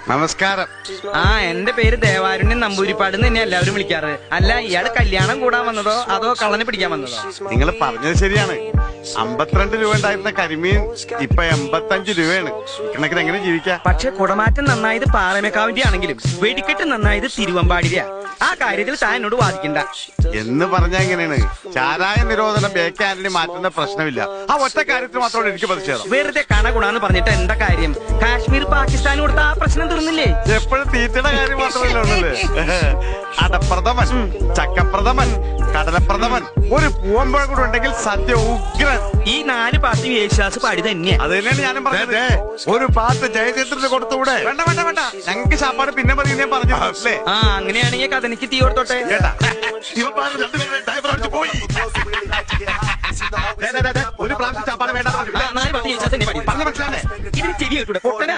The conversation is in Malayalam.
നമസ്കാരം. എന്റെ പേര് ദേവാരുണ്യൻ നമ്പൂരിപ്പാട് തന്നെ എല്ലാവരും വിളിക്കാറ്. അല്ല, ഇയാള് കല്യാണം കൂടാൻ വന്നതോ അതോ കള്ളനെ പിടിക്കാൻ വന്നതോ? നിങ്ങൾ പറഞ്ഞത് ശരിയാണ്. 52 രൂപ ഉണ്ടായിരുന്ന കരിമീൻ ഇപ്പൊ 85 രൂപയാണ്. ഇക്കണക്കിന് എങ്ങനെ ജീവിക്കാം? പക്ഷെ കുടമാറ്റം നന്നായത് പാറമേക്കാവിന്റെ ആണെങ്കിലും വെടിക്കെട്ട് നന്നായത് തിരുവമ്പാടിയ. ആ കാര്യത്തിൽ താൻ എന്നോട് വാദിക്കണ്ട എന്ന് പറഞ്ഞാ എങ്ങനെയാണ്? ചാരായ നിരോധനം ബേക്കാനിന് മാറ്റുന്ന പ്രശ്നമില്ല. ആ ഒറ്റ കാര്യത്തിൽ മാത്രമാണ് എനിക്ക് പ്രതിഷേധം. വെറുതെ കണ ഗുണാന്ന് പറഞ്ഞിട്ട് എന്താ കാര്യം? കാശ്മീർ പാകിസ്ഥാൻ കൊടുത്ത ആ പ്രശ്നം തീർന്നില്ലേ? എപ്പോഴും തീറ്റയുടെ കാര്യം മാത്രമല്ല ഉള്ളത്. അടപ്രഥമൻ, ചക്കപ്രഥമൻ, കടലപ്രഥമൻ, ഒരു പൂവമ്പഴ കൂടെ ഉണ്ടെങ്കിൽ സദ്യ ഉഗ്രൻ. ഈ 4 പാട്ടും യേശുദാസ് പാടി തന്നെയാ. അത് തന്നെയാണ് ഞാനും പറഞ്ഞത്. ഒരു പാട്ട് ജയചന്ദ്രന് കൊടുത്തുകൂടെ? വേണ്ട വേണ്ട വേണ്ട, ഞങ്ങൾക്ക് ശാപ്പാട് പിന്നെ മതി ഞാൻ പറഞ്ഞു അല്ലേ? അങ്ങനെയാണെങ്കിൽ കഥനിക്ക് തീ കൊടുത്തോട്ടെ. ഒരു പ്രാവശ്യം ശാപ്പാട് വേണ്ട. 4 പാട്ട് യേശുദാസ് തന്നെ പാടി. പറഞ്ഞ മനസ്സിലാണേ? ഇതിന് ചെവി കേട്ടൂടെ? പൊട്ടനാ.